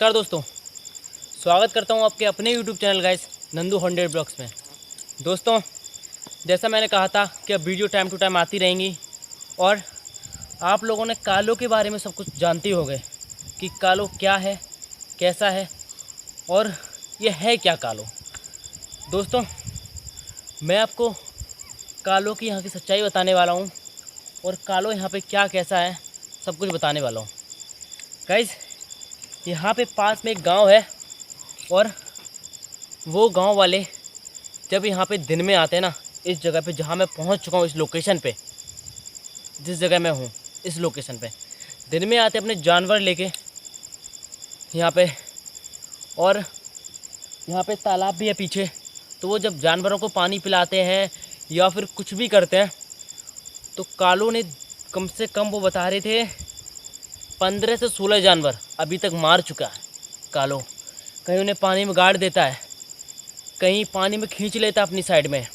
नमस्कार दोस्तों, स्वागत करता हूं आपके अपने YouTube channel guys Nandu 100 blogs में। दोस्तों, जैसा मैंने कहा था कि अब वीडियो टाइम टू टाइम आती रहेंगी और आप लोगों ने कालो के बारे में सब कुछ जानते हो गए कि कालो क्या है, कैसा है और ये है क्या कालो। दोस्तों, मैं आपको कालो की यहाँ की सच्चाई बताने वाला हूँ और कालो यहाँ पे क्या कैसा है सब कुछ बताने वाला हूँ गाइस। यहाँ पे पास में एक गांव है और वो गांव वाले जब यहाँ पे दिन में आते हैं ना, इस जगह पे जहाँ मैं पहुँच चुका हूँ, इस लोकेशन पे, जिस जगह मैं हूँ इस लोकेशन पे दिन में आते अपने जानवर लेके यहाँ पे, और यहाँ पे तालाब भी है पीछे। तो वो जब जानवरों को पानी पिलाते हैं या फिर कुछ भी करते हैं तो कालो ने कम से कम, वो बता रहे थे, 15 से 16 जानवर अभी तक मार चुका है कालो। कहीं उन्हें पानी में गाड़ देता है, कहीं पानी में खींच लेता है अपनी साइड में।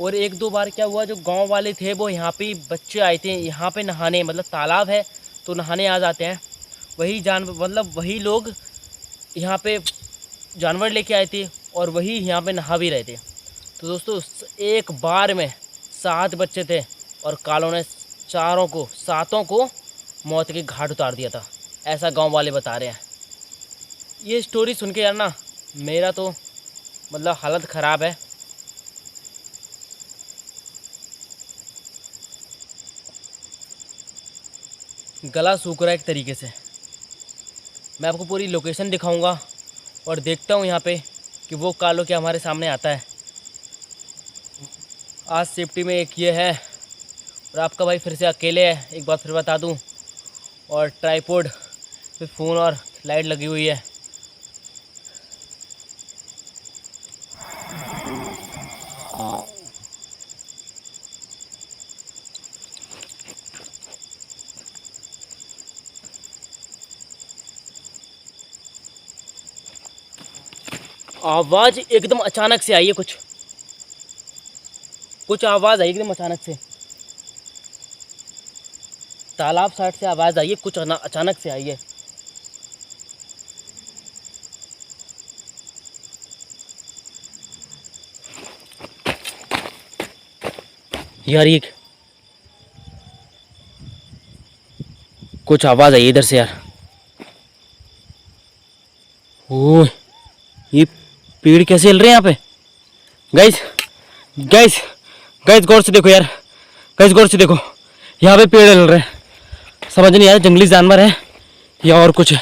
और एक दो बार क्या हुआ, जो गांव वाले थे वो यहाँ पे बच्चे आए थे यहाँ पे नहाने, मतलब तालाब है तो नहाने आ जाते हैं। वही जानवर, मतलब वही लोग यहाँ पे जानवर लेके आए थे और वही यहाँ पे नहा भी रहे थे। तो दोस्तों, एक बार में 7 बच्चे थे और कालो ने सातों को मौत के घाट उतार दिया था, ऐसा गांव वाले बता रहे हैं। ये स्टोरी सुन के यार ना, मेरा तो मतलब हालत ख़राब है। गला सूख रहा है एक तरीके से। मैं आपको पूरी लोकेशन दिखाऊंगा और देखता हूँ यहाँ पे कि वो कालो क्या हमारे सामने आता है। आज सेफ्टी में एक ये है और आपका भाई फिर से अकेले है, एक बात फिर बता दूँ। और ट्राइपॉड पे फ़ोन और लाइट लगी हुई है। आवाज़ एकदम अचानक से आई है, कुछ आवाज़ आई एकदम अचानक से। तालाब साइड से आवाज़ आई है, कुछ अचानक से आई है। यार ये कुछ आवाज़ आई इधर से यार। ओह, ये पेड़ कैसे हिल रहे हैं यहाँ पे गाइस। गाइस गाइस गौर से देखो यार, गाइस गौर से देखो, यहाँ पे पेड़ हिल रहे हैं। समझ नहीं आ रहा जंगली जानवर है या और कुछ है।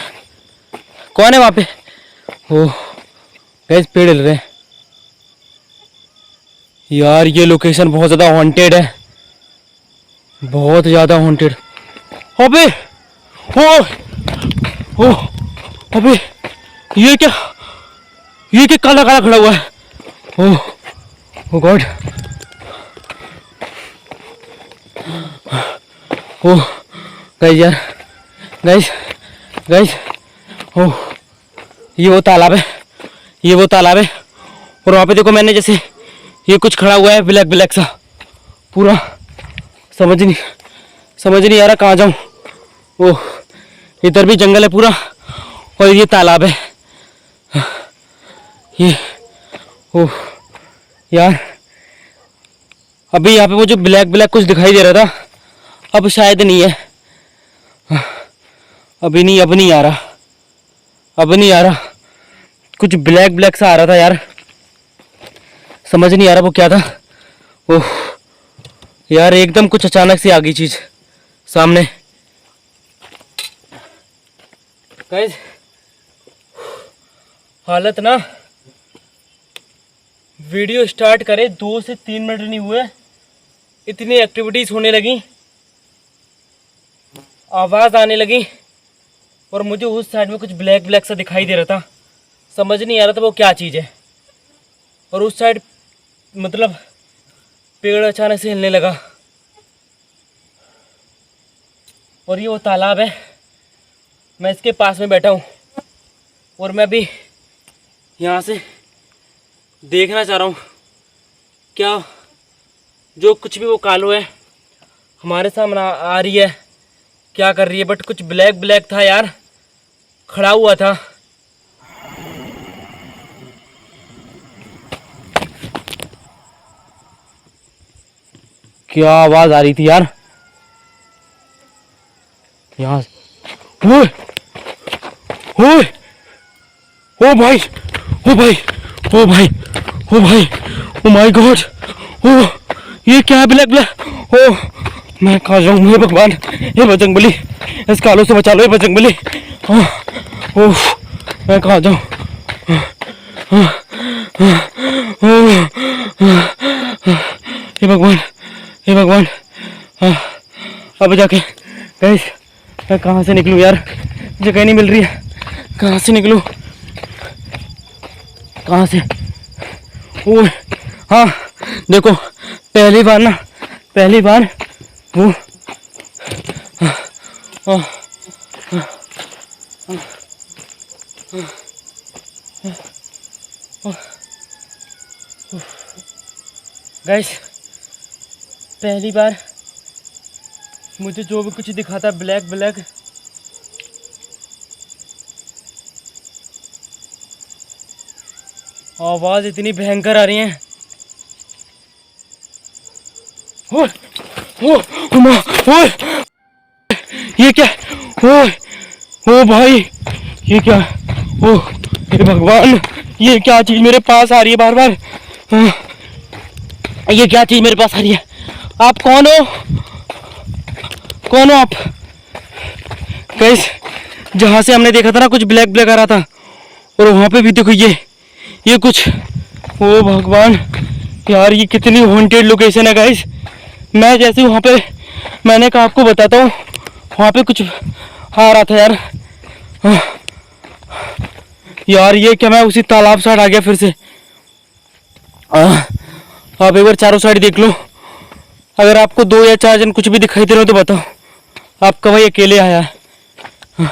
कौन है वहाँ पे? ओह गाइस, पेड़ हिल रहे हैं यार। ये लोकेशन बहुत ज़्यादा हॉन्टेड है, बहुत ज़्यादा हॉन्टेड। अबे ओ अबे ये क्या काला काला खड़ा हुआ है। ओह गॉड, ओह गाइस यार, गाइस गाइस, ओह ये वो तालाब है, ये वो तालाब है। और वहाँ पे देखो, मैंने जैसे ये कुछ खड़ा हुआ है ब्लैक ब्लैक सा, पूरा समझ नहीं आ रहा कहाँ जाऊँ। ओह इधर भी जंगल है पूरा और ये तालाब है ये। ओह यार, अभी यहाँ पे वो जो ब्लैक ब्लैक कुछ दिखाई दे रहा था, अब शायद नहीं है। अब नहीं आ रहा, अब नहीं आ रहा। कुछ ब्लैक ब्लैक सा आ रहा था यार, समझ नहीं आ रहा वो क्या था। ओह यार, एकदम कुछ अचानक से आ गई चीज़ सामने। गाइस हालत ना, वीडियो स्टार्ट करे 2 से 3 मिनट नहीं हुए, इतनी एक्टिविटीज़ होने लगी, आवाज़ आने लगी और मुझे उस साइड में कुछ ब्लैक ब्लैक सा दिखाई दे रहा था। समझ नहीं आ रहा था वो क्या चीज़ है। और उस साइड मतलब पेड़ अचानक से हिलने लगा और ये वो तालाब है। मैं इसके पास में बैठा हूँ और मैं भी यहाँ से देखना चाह रहा हूँ क्या जो कुछ भी वो कालो है हमारे सामने आ रही है, क्या कर रही है। बट कुछ ब्लैक ब्लैक था यार, खड़ा हुआ था क्या आवाज आ रही थी यार यहाँ। ओए ओए ओ भाई ओ भाई ओ भाई ओ भाई ओ माय गॉड। ओ ये क्या है ब्लैक ब्लैक। ओ मैं कहाँ जाऊँ हे भगवान, हे बजरंगबली, इस कालों से बचा लो हे बजरंगबली। ओ मैं कहाँ जाऊँ। हे भगवान हे भगवान। अब जाके गाइस मैं कहाँ से निकलूँ यार, जगह नहीं मिल रही है, कहाँ से निकलूँ कहाँ से। ओ हाँ देखो पहली बार वो गाइस पहली बार मुझे जो भी कुछ दिखा था ब्लैक ब्लैक, आवाज इतनी भयंकर आ रही है। ओ ओ माँ ओ ये क्या। ओ ओ भाई ये क्या। ओ हे भगवान ये क्या चीज मेरे पास आ रही है बार बार। ये क्या चीज मेरे पास आ रही है। आप कौन हो, कौन हो आप। गाइस जहाँ से हमने देखा था ना कुछ ब्लैक ब्लैक आ रहा था, और वहाँ पे भी देखो ये कुछ। ओ भगवान यार ये कितनी हॉन्टेड लोकेशन है गाइस। मैं जैसे वहाँ पे मैंने कहा आपको बताता हूँ, वहाँ पे कुछ आ रहा था यार। यार ये क्या, मैं उसी तालाब साइड आ गया फिर से। आप एक बार चारों साइड देख लो, अगर आपको 2 या 4 जन कुछ भी दिखाई दे रहे हो तो बताओ, आपका भाई अकेले आया है।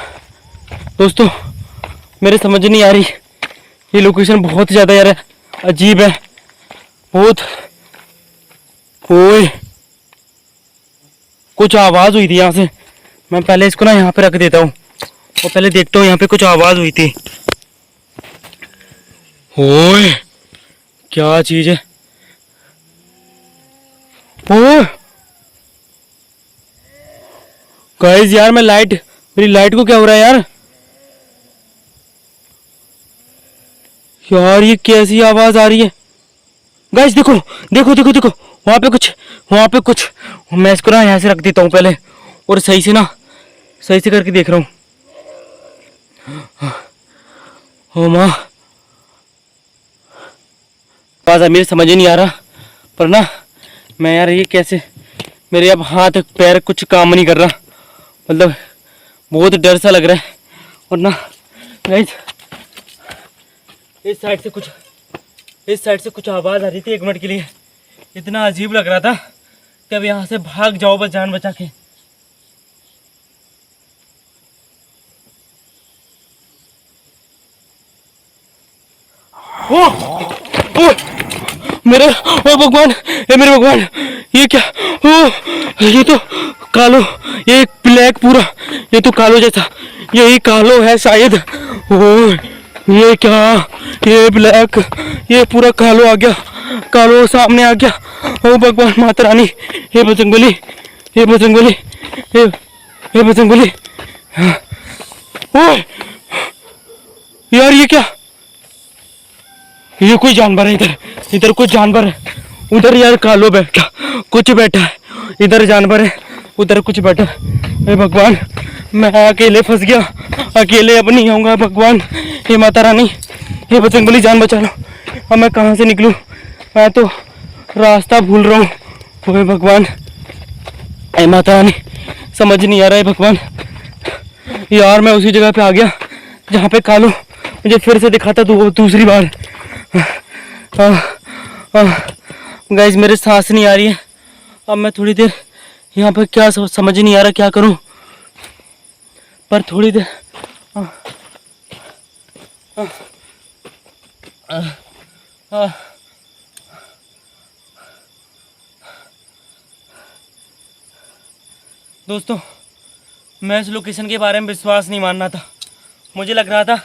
दोस्तों मेरे समझ नहीं आ रही, ये लोकेशन बहुत ज़्यादा यार अजीब है बहुत। ओए कुछ आवाज़ हुई थी यहाँ से, मैं पहले इसको ना यहाँ पे रख देता हूँ और पहले देखता हूँ यहाँ पे कुछ आवाज़ हुई थी। ओए क्या चीज़ है। ओए गाइस यार मेरी लाइट को क्या हो रहा है यार। यार ये कैसी आवाज आ रही है। गाइस देखो देखो देखो देखो वहां पे कुछ मैं इसको ना यहाँ से रख देता हूँ पहले, और सही से करके देख रहा हूँ। ओ माँ आवाज मेरे समझ ही नहीं आ रहा, पर ना मैं यार ये कैसे, मेरे अब हाथ पैर कुछ काम नहीं कर रहा, मतलब बहुत डर सा लग रहा है। और ना गाइस इस साइड से कुछ आवाज़ आ रही थी 1 मिनट के लिए, इतना अजीब लग रहा था कि अब यहाँ से भाग जाओ बस जान बचा के। ओ ओ मेरे ओ भगवान, ये मेरे भगवान ये क्या। ओ ये तो कालो, ये ब्लैक पूरा, ये तो कालो जैसा, यही कालो है शायद। ओ ये क्या, ये ब्लैक, ये पूरा कालो आ गया, कालो सामने आ गया। ओ भगवान माता रानी, हे बजरंगबली, हे बजरंगबली, हे बजरंगबली। ओए यार ये क्या, ये कोई जानवर है। इधर कुछ जानवर है, उधर यार कालो बैठा कुछ बैठा है, इधर जानवर है उधर कुछ बैठा। हे भगवान मैं अकेले फंस गया, अकेले अब नहीं आऊँगा भगवान। हे माता रानी, हे बजरंगबली जान बचा लो। अब मैं कहाँ से निकलूँ, मैं तो रास्ता भूल रहा हूँ। हे भगवान, हे माता रानी समझ नहीं आ रहा है भगवान। यार मैं उसी जगह पे आ गया जहाँ पे कालो मुझे फिर से दिखा था दूसरी बार। गाइस मेरे सांस नहीं आ रही है, अब मैं थोड़ी देर यहाँ पर क्या समझ नहीं आ रहा क्या करूँ, पर थोड़ी देर दोस्तों मैं इस लोकेशन के बारे में विश्वास नहीं मान रहा था, मुझे लग रहा था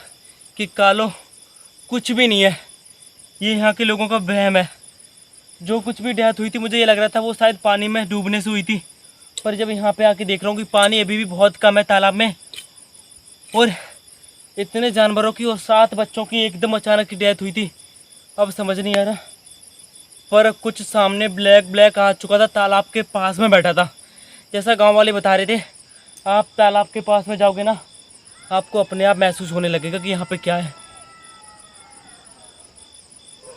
कि कालो कुछ भी नहीं है, ये यहाँ के लोगों का वहम है। जो कुछ भी डेथ हुई थी मुझे ये लग रहा था वो शायद पानी में डूबने से हुई थी, पर जब यहाँ पे आके देख रहा हूँ कि पानी अभी भी बहुत कम है तालाब में, और इतने जानवरों की और 7 बच्चों की एकदम अचानक की डेथ हुई थी। अब समझ नहीं आ रहा, पर कुछ सामने ब्लैक ब्लैक आ चुका था, तालाब के पास में बैठा था। जैसा गांव वाले बता रहे थे, आप तालाब के पास में जाओगे ना, आपको अपने आप महसूस होने लगेगा कि यहाँ पे क्या है।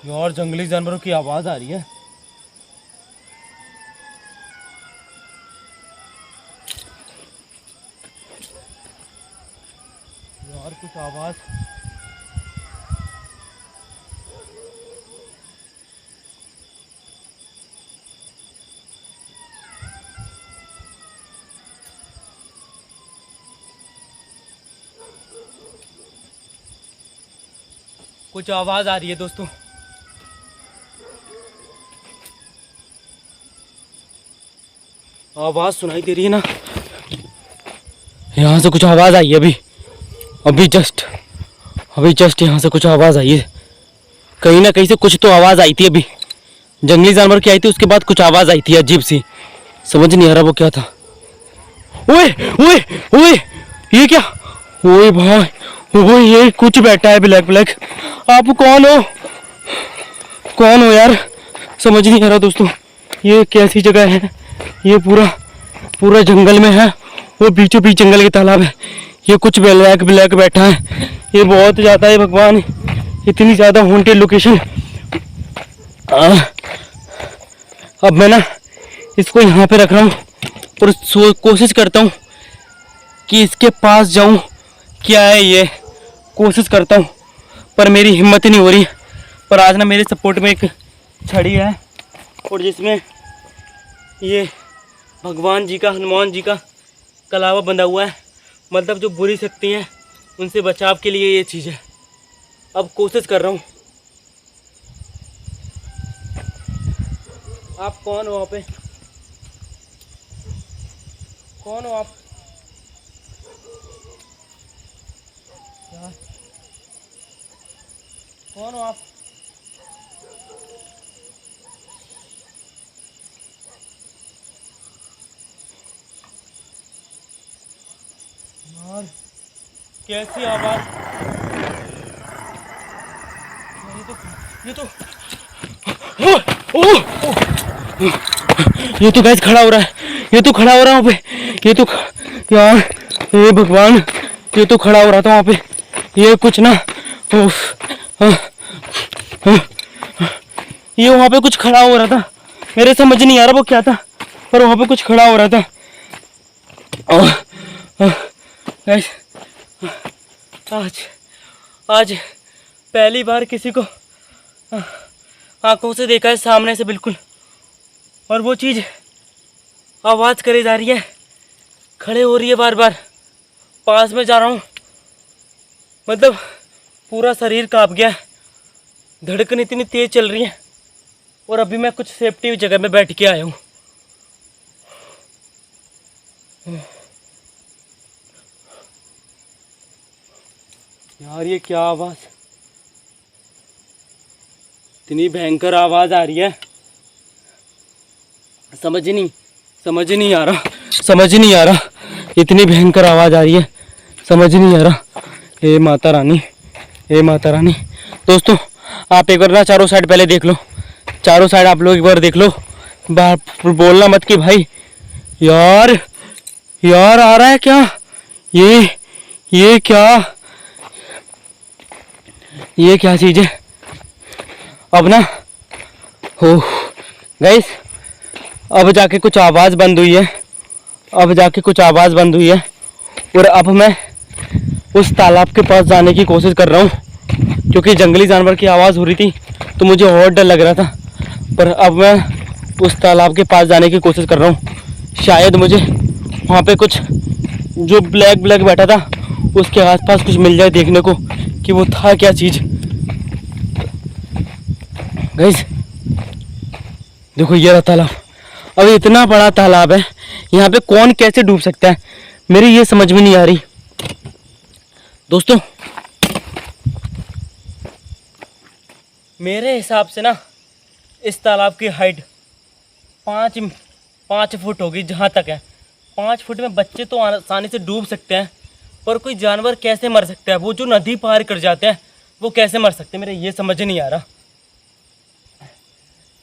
यार जंगली जानवरों की आवाज़ आ रही है। यार कुछ आवाज़, कुछ आवाज़ आ रही है दोस्तों। आवाज़ सुनाई दे रही है ना, यहाँ से कुछ आवाज़ आई है अभी जस्ट यहाँ से कुछ आवाज़ आई है। कहीं ना कहीं से कुछ तो आवाज़ आई थी अभी, जंगली जानवर की आई थी, उसके बाद कुछ आवाज़ आई थी अजीब सी, समझ नहीं आ रहा वो क्या था। ओए ओए ओए, ये क्या? ओए भाई, ओए ये कुछ बैठा है ब्लैक ब्लैक। आप कौन हो यार? समझ नहीं आ रहा दोस्तों, ये कैसी जगह है? ये पूरा जंगल में है, वो बीचों बीच जंगल के तालाब है। ये कुछ ब्लैक ब्लैक बैठा है, ये बहुत ज़्यादा है भगवान, इतनी ज़्यादा हॉन्टेड लोकेशन। अब मैं ना इसको यहाँ पे रख रहा हूँ और कोशिश करता हूँ कि इसके पास जाऊँ, क्या है ये, कोशिश करता हूँ, पर मेरी हिम्मत ही नहीं हो रही। पर आज ना मेरे सपोर्ट में एक छड़ी है, और जिसमें ये भगवान जी का, हनुमान जी का कलावा बंधा हुआ है, मतलब जो बुरी शक्ति हैं उनसे बचाव के लिए ये चीज़ है। अब कोशिश कर रहा हूँ। आप कौन हो? वहाँ पे कौन हो आप? यार कौन हो आप? यार कैसी आवाज़? ये तो गैस खड़ा हो रहा है, ये तो खड़ा हो रहा है वहाँ पे, ये तो यार, ये भगवान, ये तो खड़ा हो रहा था वहाँ पे, ये कुछ ना, ये वहाँ पे कुछ खड़ा हो रहा था, मेरे समझ नहीं आ रहा वो क्या था, पर वहाँ पे कुछ खड़ा हो रहा था। गैस आज पहली बार किसी को आंखों से देखा है सामने से बिल्कुल, और वो चीज़ आवाज़ करे जा रही है, खड़े हो रही है बार बार, पास में जा रहा हूँ, मतलब पूरा शरीर कांप गया, धड़कन इतनी तेज़ चल रही है, और अभी मैं कुछ सेफ्टी जगह में बैठ के आया हूँ। यार ये क्या आवाज़, इतनी भयंकर आवाज़ आ रही है, समझ नहीं आ रहा, इतनी भयंकर आवाज़ आ रही है, समझ नहीं आ रहा। हे माता रानी। दोस्तों आप एक बार ना चारों साइड पहले देख लो, चारों साइड आप लोग एक बार देख लो, बाहर बोलना मत कि भाई यार आ रहा है क्या, ये क्या चीज़ है। अब ना हो गाइस, अब जाके कुछ आवाज़ बंद हुई है, और अब मैं उस तालाब के पास जाने की कोशिश कर रहा हूँ, क्योंकि जंगली जानवर की आवाज़ हो रही थी तो मुझे और डर लग रहा था। पर अब मैं उस तालाब के पास जाने की कोशिश कर रहा हूँ, शायद मुझे वहाँ पे कुछ जो ब्लैक बैठा था उसके आसपास कुछ मिल जाए देखने को कि वो था क्या चीज़। गाइस देखो ये रहा तालाब, अब इतना बड़ा तालाब है, यहाँ पे कौन कैसे डूब सकता है, मेरी ये समझ में नहीं आ रही। दोस्तों मेरे हिसाब से ना इस तालाब की हाइट 5 फुट होगी जहाँ तक है। 5 फुट में बच्चे तो आसानी से डूब सकते हैं, पर कोई जानवर कैसे मर सकता है? वो जो नदी पार कर जाते हैं वो कैसे मर सकते हैं? मेरे ये समझ नहीं आ रहा।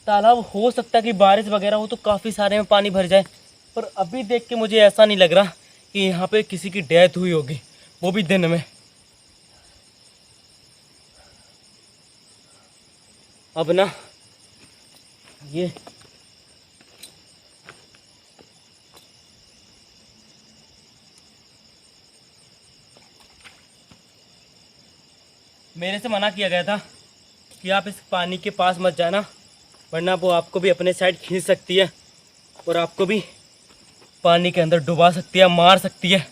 तालाब हो सकता है कि बारिश वगैरह हो तो काफ़ी सारे में पानी भर जाए, पर अभी देख के मुझे ऐसा नहीं लग रहा कि यहाँ पे किसी की डेथ हुई होगी, वो भी दिन में। अब ना ये मेरे से मना किया गया था कि आप इस पानी के पास मत जाना, वरना वो आपको भी अपने साइड खींच सकती है और आपको भी पानी के अंदर डुबा सकती है, मार सकती है।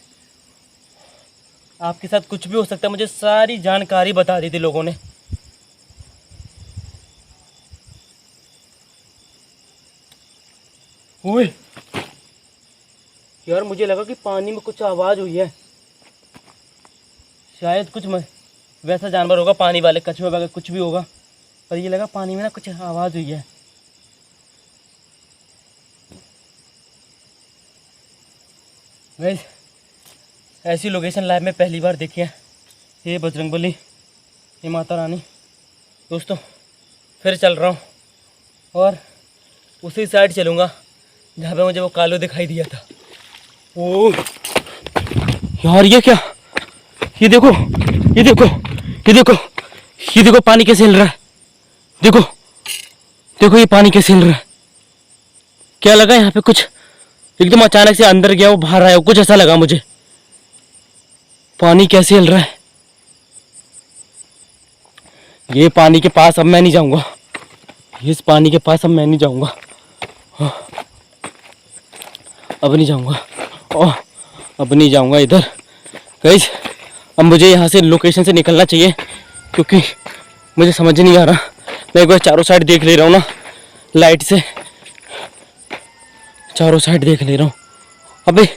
आपके साथ कुछ भी हो सकता है। मुझे सारी जानकारी बता दी थी लोगों ने। ओए यार, मुझे लगा कि पानी में कुछ आवाज़ हुई है, शायद कुछ वैसा जानवर होगा, पानी वाले कछुआ वगैरह कुछ भी होगा, पर ये लगा पानी में ना कुछ आवाज़ हुई है। गाइस, ऐसी लोकेशन लाइव में पहली बार देखी है। ये बजरंगबली, ये माता रानी। दोस्तों फिर चल रहा हूँ और उसी साइड चलूँगा जहाँ पे मुझे वो कालू दिखाई दिया था। ओ यार, ये क्या? ये देखो, ये देखो, ये देखो, ये देखो पानी कैसे हिल रहा है। देखो देखो, ये पानी कैसे हिल रहा है। क्या लगा यहाँ पे कुछ एकदम अचानक से अंदर गया, वो बाहर आया, कुछ ऐसा लगा मुझे। पानी कैसे हिल रहा है। ये पानी के पास अब मैं नहीं जाऊंगा, इस पानी के पास अब मैं नहीं जाऊंगा, अब नहीं जाऊंगा, अब नहीं जाऊंगा इधर। गाइस, अब मुझे यहाँ से लोकेशन से निकलना चाहिए, क्योंकि मुझे समझ नहीं आ रहा। मैं एक बार चारों साइड देख ले रहा हूँ ना, लाइट से चारों साइड देख ले रहा हूँ। अबे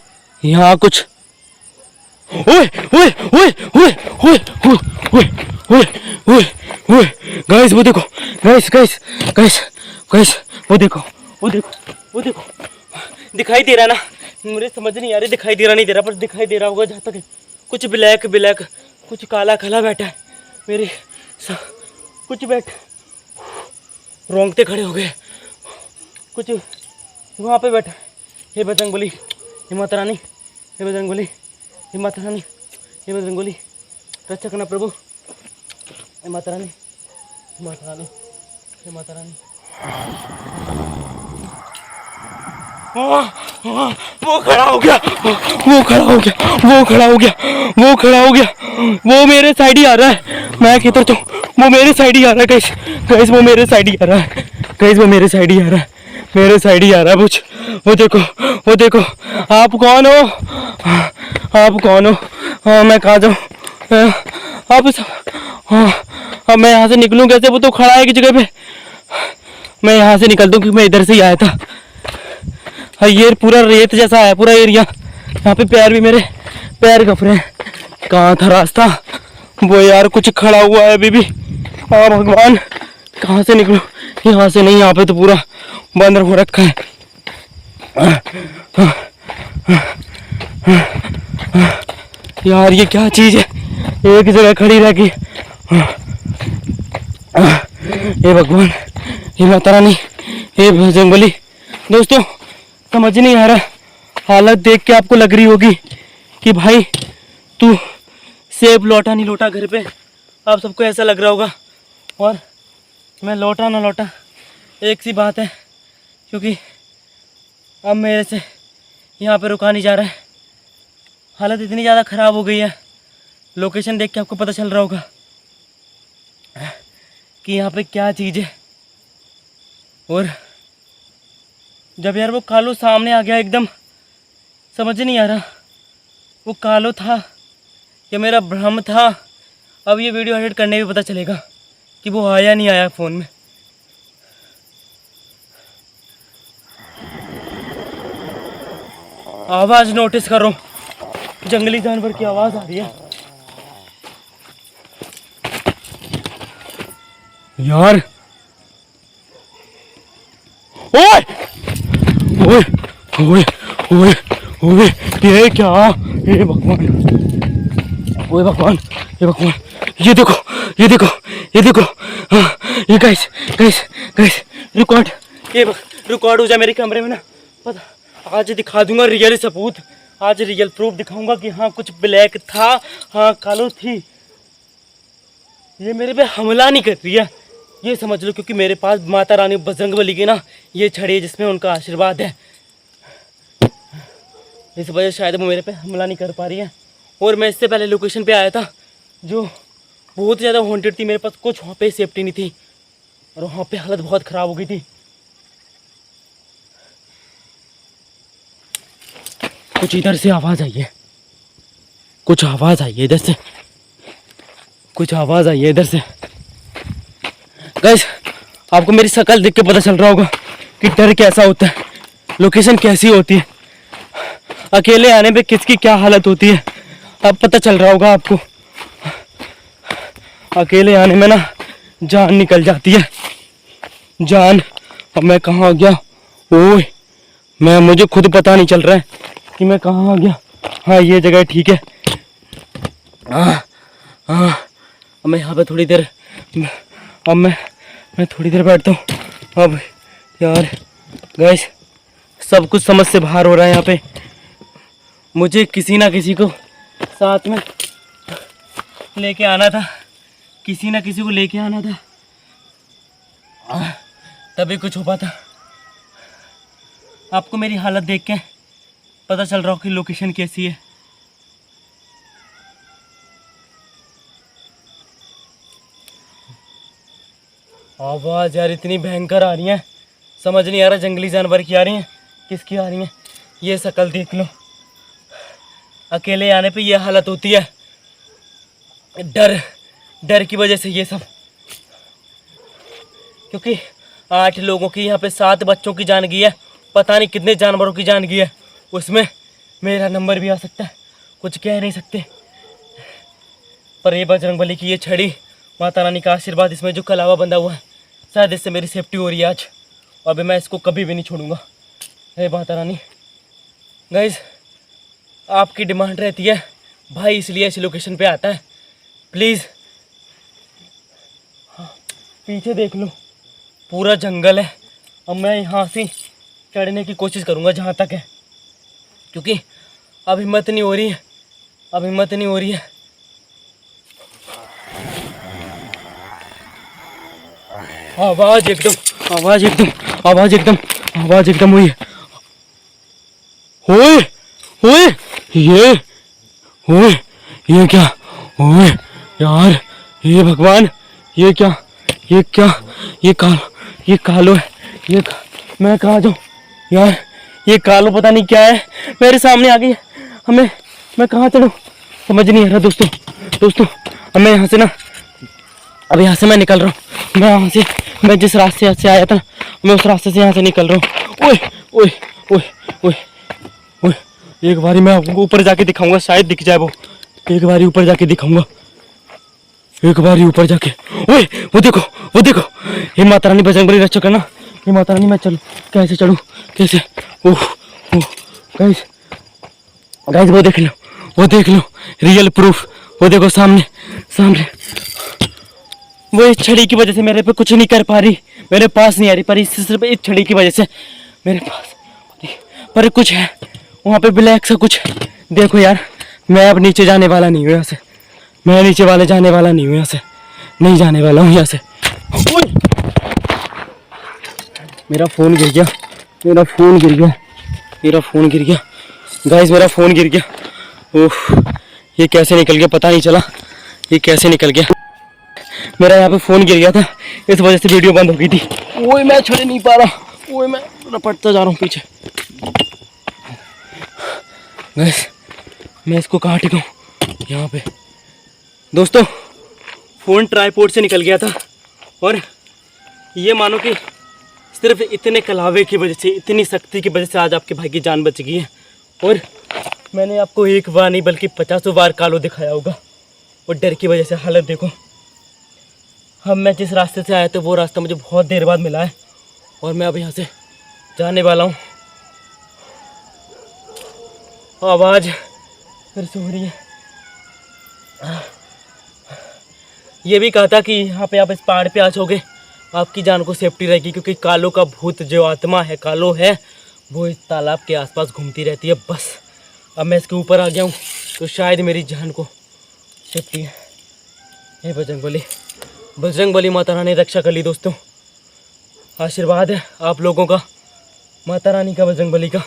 यहाँ कुछ, ओए ओए ओए ओए ओए ओए ओए ओए ओए, गाइस वो देखो, गाइस गाइस गाइस गाइस, वो देखो, वो देखो, वो देखो, दिखाई दे रहा ना? मुझे समझ नहीं आ रही, दिखाई दे रहा नहीं दे रहा, पर दिखाई दे रहा होगा जहाँ तक। कुछ ब्लैक ब्लैक, कुछ काला काला बैठा है मेरे कुछ रोंगटे खड़े हो गए। कुछ वहाँ पे बैठा। हे बजरंगबली, हे माता रानी, हे बजरंगबली, हे माता रानी, हे बजरंगबली, रक्षा करना प्रभु। हे माता रानी, हे माता रानी, हे माता रानी। वो खड़ा हो गया, वो खड़ा हो गया, वो खड़ा हो गया, वो खड़ा हो गया। वो मेरे साइड ही आ रहा है। मैं किधर तो, वो मेरे साइड ही आ रहा है। गाइस गाइस, वो मेरे साइड ही आ रहा है। गाइस, वो मेरे साइड ही आ रहा है, मेरे साइड ही आ रहा है कुछ। वो देखो, वो देखो। आप कौन हो? आप कौन हो? हाँ, मैं कहाँ जाऊँ? आप हाँ, अब मैं यहाँ से निकलूँ कैसे? वो तो खड़ा है एक जगह पे। मैं यहाँ से निकल दूँ, क्योंकि मैं इधर से ही आया था। ये पूरा रेत जैसा है पूरा एरिया, यहाँ पे पैर भी मेरे पैर कप रहे हैं। कहाँ था रास्ता? वो यार कुछ खड़ा हुआ है अभी भी। हाँ भगवान, कहाँ से निकलूं? यहाँ से नहीं, यहाँ पे तो पूरा बंद हो रखा है। यार ये क्या चीज है, एक जगह खड़ी रह गई। हे भगवान, हे माता रानी, हे बजरंगबली। दोस्तों समझ नहीं आ रहा, हालत देख के आपको लग रही होगी कि भाई तू सेब लौटा नहीं लौटा घर पे। आप सबको ऐसा लग रहा होगा, और मैं लौटा ना लौटा एक सी बात है, क्योंकि अब मेरे से यहाँ पे रुका नहीं जा रहा है। हालत इतनी ज़्यादा ख़राब हो गई है, लोकेशन देख के आपको पता चल रहा होगा कि यहाँ पे क्या चीज़ है। और जब यार वो कालू सामने आ गया एकदम, समझ नहीं आ रहा वो कालू था या मेरा भ्रम था। अब ये वीडियो एडिट करने में पता चलेगा कि वो आया नहीं आया फ़ोन में। आवाज़ नोटिस करो, जंगली जानवर की आवाज़ आ रही है। यार ओए ओए ओए ओए ओए, ये क्या, हे भगवान, ओए भगवान, हे भगवान, ये देखो ये देखो ये देखो, हाँ, ये गाइस गाइस गाइस रिकॉर्ड, ये रिकॉर्ड हो जाए मेरे कैमरे में ना, पता आज दिखा दूंगा रियल सबूत, आज रियल प्रूफ दिखाऊंगा कि हाँ कुछ ब्लैक था, हाँ कालो थी। ये मेरे पे हमला नहीं कर रही है, ये समझ लो, क्योंकि मेरे पास माता रानी बजरंगबली की ना ये छड़ी है जिसमें उनका आशीर्वाद है, इस वजह से शायद वो मेरे पे हमला नहीं कर पा रही है। और मैं इससे पहले लोकेशन पे आया था जो बहुत ज़्यादा हॉन्टेड थी, मेरे पास कुछ वहाँ पे सेफ्टी नहीं थी और वहाँ पे हालत बहुत ख़राब हो गई थी। कुछ इधर से आवाज़ आई है, कुछ आवाज़ आई है इधर से, कुछ आवाज़ आई है इधर से। गाइस आपको मेरी शक्ल देख के पता चल रहा होगा कि डर कैसा होता है, लोकेशन कैसी होती है, अकेले आने पे किसकी क्या हालत होती है, अब पता चल रहा होगा आपको। अकेले आने में ना जान निकल जाती है, जान। अब मैं कहाँ आ गया, ओए मुझे खुद पता नहीं चल रहा है कि मैं कहाँ आ गया। हाँ ये जगह ठीक है, अब मैं यहाँ पे थोड़ी देर, अब मैं थोड़ी देर बैठता हूँ। अब यार गाइस सब कुछ समझ से बाहर हो रहा है यहाँ पे, मुझे किसी ना किसी को साथ में लेके आना था, किसी ना किसी को लेके आना था, तभी कुछ हो पाता। आपको मेरी हालत देख के पता चल रहा हो कि लोकेशन कैसी है। आवाज़ यार इतनी भयंकर आ रही है, समझ नहीं आ रहा जंगली जानवर की आ रही हैं किसकी आ रही हैं। ये शक्ल देख लो, अकेले आने पे ये हालत होती है, डर की वजह से ये सब। क्योंकि 8 लोगों की यहाँ पे 7 बच्चों की जान गई है, पता नहीं कितने जानवरों की जान गई है, उसमें मेरा नंबर भी आ सकता है, कुछ कह नहीं सकते। पर ये बजरंगबली की ये छड़ी, माता रानी का आशीर्वाद इसमें जो कलावा बंधा हुआ है, शायद इससे मेरी सेफ्टी हो रही है आज। अभी मैं इसको कभी भी नहीं छोड़ूंगा। हे माता रानी। गाइस आपकी डिमांड रहती है भाई, इसलिए ऐसी लोकेशन पे आता है, प्लीज़। हाँ पीछे देख लो, पूरा जंगल है। अब मैं यहाँ से चढ़ने की कोशिश करूँगा जहाँ तक है, क्योंकि अब हिम्मत नहीं हो रही है, अब हिम्मत नहीं हो रही है। आवाज़ एकदम हुई है। ओए ओए ये क्या, ओए यार, ये भगवान, ये क्या, ये कालो है, मैं कहाँ जाऊँ यार, ये कालो पता नहीं क्या है, मेरे सामने आ गई है। मैं कहाँ चढ़ूँ समझ नहीं आ रहा दोस्तों। अब मैं यहाँ से ना, अब यहाँ से मैं निकल रहा हूँ, मैं जिस रास्ते से आया था मैं उस रास्ते से यहाँ से निकल रहा हूँ। ओए ओए ओए ओए, एक बारी मैं आपको ऊपर जाके दिखाऊंगा, शायद दिख जाए वो। एक बारी ऊपर जाके दिखाऊंगा, एक बारी ऊपर जाके। ओए वो देखो, हे माता रानी बजरंगबली रक्षा करना, हे माता रानी। मैं चलूँ कैसे, चढ़ूँ कैसे? ओह गाइस वो देख लो रियल प्रूफ, वो देखो सामने। वो इस छड़ी की वजह से मेरे पे कुछ नहीं कर पा रही, मेरे पास नहीं आ रही, पर सिर्फ इस छड़ी की वजह से मेरे पास पर कुछ है वहाँ पे, ब्लैक सा कुछ। देखो यार मैं अब नीचे जाने वाला नहीं हूँ यहाँ से, मैं नीचे वाले जाने वाला नहीं हूँ यहाँ से, नहीं जाने वाला हूँ यहाँ से। मेरा फ़ोन गिर गया गाइस, मेरा फ़ोन गिर गया। ओह ये कैसे निकल गया पता नहीं चला, ये कैसे निकल गया। मेरा यहाँ पे फ़ोन गिर गया था, इस वजह से वीडियो बंद हो गई थी। ओए मैं छोड़ नहीं पा रहा, ओए मैं रपटता जा रहा हूँ पीछे। गाइस मैं इसको कहाँ टिकाऊँ यहाँ पे। दोस्तों फ़ोन ट्राईपोड से निकल गया था, और ये मानो कि सिर्फ इतने कलावे की वजह से, इतनी शक्ति की वजह से आज आपके भाई की जान बच गई है। और मैंने आपको एक बार नहीं बल्कि 50 बार कालो दिखाया होगा, और डर की वजह से हालत देखो। अब मैं जिस रास्ते से आया था वो रास्ता मुझे बहुत देर बाद मिला है, और मैं अब यहाँ से जाने वाला हूँ। आवाज़ फिर से हो रही है। ये भी कहा था कि यहाँ पे आप इस पहाड़ पे आ जाओगे आपकी जान को सेफ्टी रहेगी, क्योंकि कालो का भूत जो आत्मा है, कालो है, वो इस तालाब के आसपास घूमती रहती है। बस अब मैं इसके ऊपर आ गया हूँ तो शायद मेरी जान को सेफ्टी है। हे बजरंग बली माता रानी रक्षा कर ली दोस्तों। आशीर्वाद है आप लोगों का, माता रानी का, बजरंग बली का।